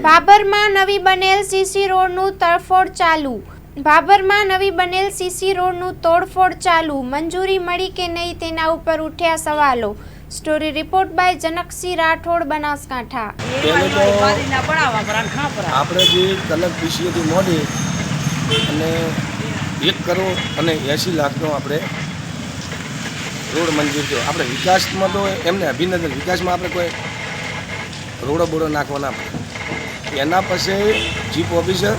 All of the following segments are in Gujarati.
ભાભરમાં નવી બનેલ સીસી રોડનું તોડફોડ ચાલુ. ભાભરમાં નવી બનેલ સીસી રોડનું તોડફોડ ચાલુ. મંજૂરી મળી કે નહીં તેના ઉપર ઉઠ્યા સવાલો. Story report by Janaksinh Rathod, Banaskantha. આપણે જે કલક પીસીએથી મોડી અને 1 કરોડ અને 80 લાખનો આપણે રોડ મંજૂર થયો. આપણે વિકાસમાં તો એમને અભિનંદન. વિકાસમાં આપણે કોઈ રોડો બોડો નાખવાના પડે. એના પછી ચીફ ઓફિસર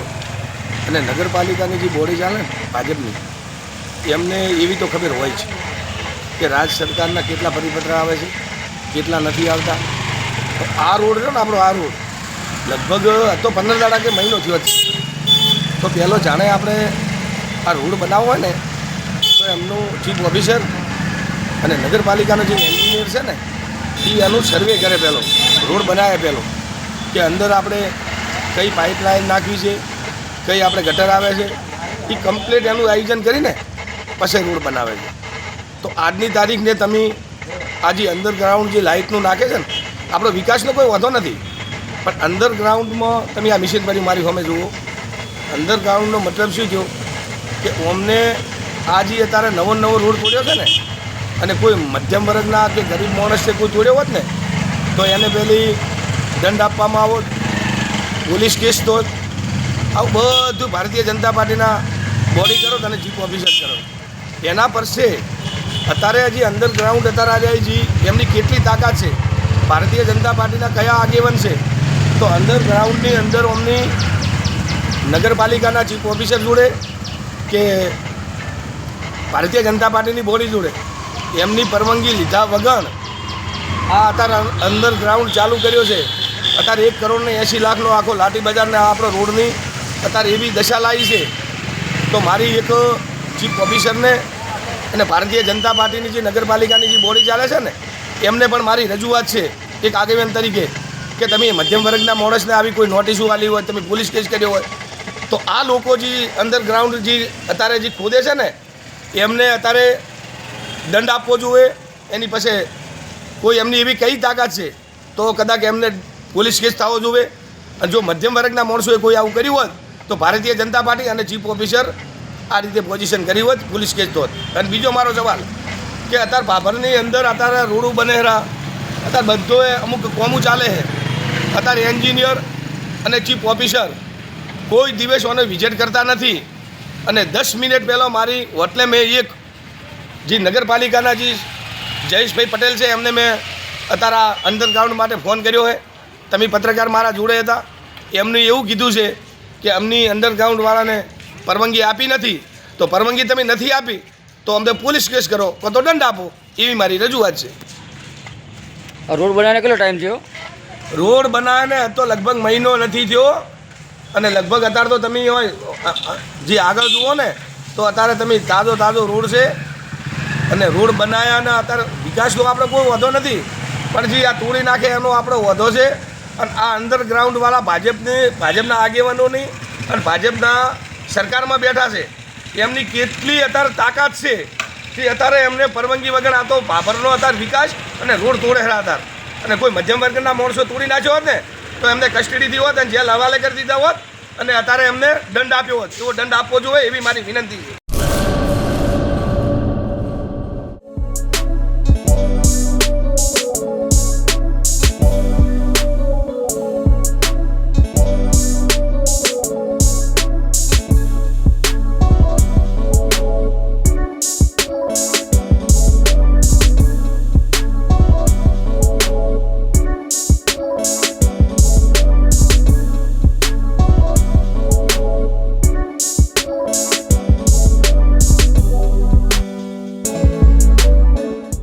અને નગરપાલિકાની જે બોડી ચાલે ને ભાજપની, એમને એવી તો ખબર હોય છે કે રાજ્ય સરકારના કેટલા પરિપત્ર આવે છે, કેટલા નથી આવતા. તો આ રોડ છે ને આપણો, આ રોડ લગભગ તો 15 દાડા કે મહિનો થયો છે. તો પહેલો જાણે આપણે આ રોડ બનાવવો હોય ને તો એમનું ચીફ ઓફિસર અને નગરપાલિકાનો જે એન્જિનિયર છે ને એ એનું સર્વે કરે પહેલો, રોડ બનાવે પહેલો, કે અંદર આપણે કઈ પાઇપલાઇન નાખવી છે, કઈ આપણે ગટર આવે છે, એ કમ્પ્લીટ એનું આયોજન કરીને પછી રોડ બનાવે છે. તો આજની તારીખને તમે આ જે અંડરગ્રાઉન્ડ જે લાઇટનું નાખે છે ને, આપણો વિકાસનો કોઈ વાંધો નથી, પણ અંડરગ્રાઉન્ડમાં તમે આ મિશનરી મારી સામે જુઓ. અંડરગ્રાઉન્ડનો મતલબ શું થયો કે અમને આ જે અત્યારે નવો રોડ તોડ્યો છે ને, અને કોઈ મધ્યમ વર્ગના કે ગરીબ માણસે કોઈ તોડ્યો હોત ને તો એને પહેલી દંડ આપવામાં આવો, પોલીસ કેસ તો આવું બધું ભારતીય જનતા પાર્ટીના બોડી કરો અને ચીફ ઓફિસર કરો. એના પર છે અત્યારે હજી અંડરગ્રાઉન્ડ અત્યારે આજે એમની કેટલી તાકાત છે, ભારતીય જનતા પાર્ટીના કયા આગેવાન છે. તો અંડરગ્રાઉન્ડની અંદર અમની નગરપાલિકાના ચીફ ઓફિસર જોડે કે ભારતીય જનતા પાર્ટીની બોડી જોડે એમની પરવાનગી લીધા વગર આ અત્યારે અંડરગ્રાઉન્ડ ચાલુ કર્યો છે. અત્યારે 1 કરોડ ને 80 લાખનો આખો લાઠી બજારના આપણો રોડની અત્યારે એવી દશા લાવી છે. તો મારી એક ચીફ ઓફિસરને અને ભારતીય જનતા પાર્ટીની જે નગરપાલિકાની જે બોડી ચાલે છે ને એમને પણ મારી રજૂઆત છે એક આગેવાન તરીકે કે તમે મધ્યમ વર્ગના માણસને આવી કોઈ નોટિસો આલી હોય, તમે પોલીસ કેસ કર્યો હોય, તો આ લોકો જે અંડરગ્રાઉન્ડ જે અત્યારે જે ખોદે છે ને એમને અત્યારે દંડ આપવો જોઈએ. એની પછી કોઈ એમની એવી કઈ તાકાત છે તો કદાચ એમને પોલીસ કેસ થવો જોઈએ. અને જો મધ્યમ વર્ગના માણસોએ કોઈ આવું કર્યું હોત તો ભારતીય જનતા પાર્ટી અને ચીફ ઓફિસર આ રીતે પોઝિશન કરી હોત, પોલીસ કેસ તો હોત. અને બીજો મારો સવાલ કે અત્યારે ભાભરની અંદર અત્યારે રોડો બનેરા, અત્યારે બધોએ અમુક કોમું ચાલે છે. અત્યારે એન્જિનિયર અને ચીફ ઓફિસર કોઈ દિવસોને વિઝિટ કરતા નથી. અને 10 મિનિટ પહેલાં મારી હોટલે મેં એક જે નગરપાલિકાના જે જયેશભાઈ પટેલ છે એમને મેં અત્યારે અંડરગ્રાઉન્ડ માટે ફોન કર્યો છે. તમે પત્રકાર મારા જોડે હતા, એમને એવું કીધું છે કે અમની અંડરગ્રાઉન્ડવાળાને પરવાનગી આપી નથી. તો પરવાનગી તમે નથી આપી તો અમને પોલીસ કેસ કરો તો દંડ આપો, એવી મારી રજૂઆત છે. રોડ બનાવવાનો કેટલો ટાઈમ થયો? રોડ બનાવીને તો લગભગ મહિનો નથી થયો. અને લગભગ અત્યારે તો તમે હોય જે આગળ જુઓ ને તો અત્યારે તમે તાજો રોડ છે. અને રોડ બનાવ્યા ને અત્યારે વિકાસનો આપણે કોઈ વાંધો નથી, પણ જે આ તોડી નાખે એનો આપણો વાંધો છે. અને આ અંડરગ્રાઉન્ડવાળા ભાજપના આગેવાનોની અને ભાજપના સરકારમાં બેઠા છે એમની કેટલી અત્યારે તાકાત છે કે અત્યારે એમને પરવાનગી વગર આ તો ભાભરનો અત્યારે વિકાસ અને રોડ તોડે હતા. અને કોઈ મધ્યમ વર્ગના માણસો તોડી નાખ્યો હોત ને તો એમને કસ્ટડીથી હોત અને જેલ હવાલે કરી દીધા હોત અને અત્યારે એમને દંડ આપ્યો હોત. એવો દંડ આપવો જોઈએ એવી મારી વિનંતી છે.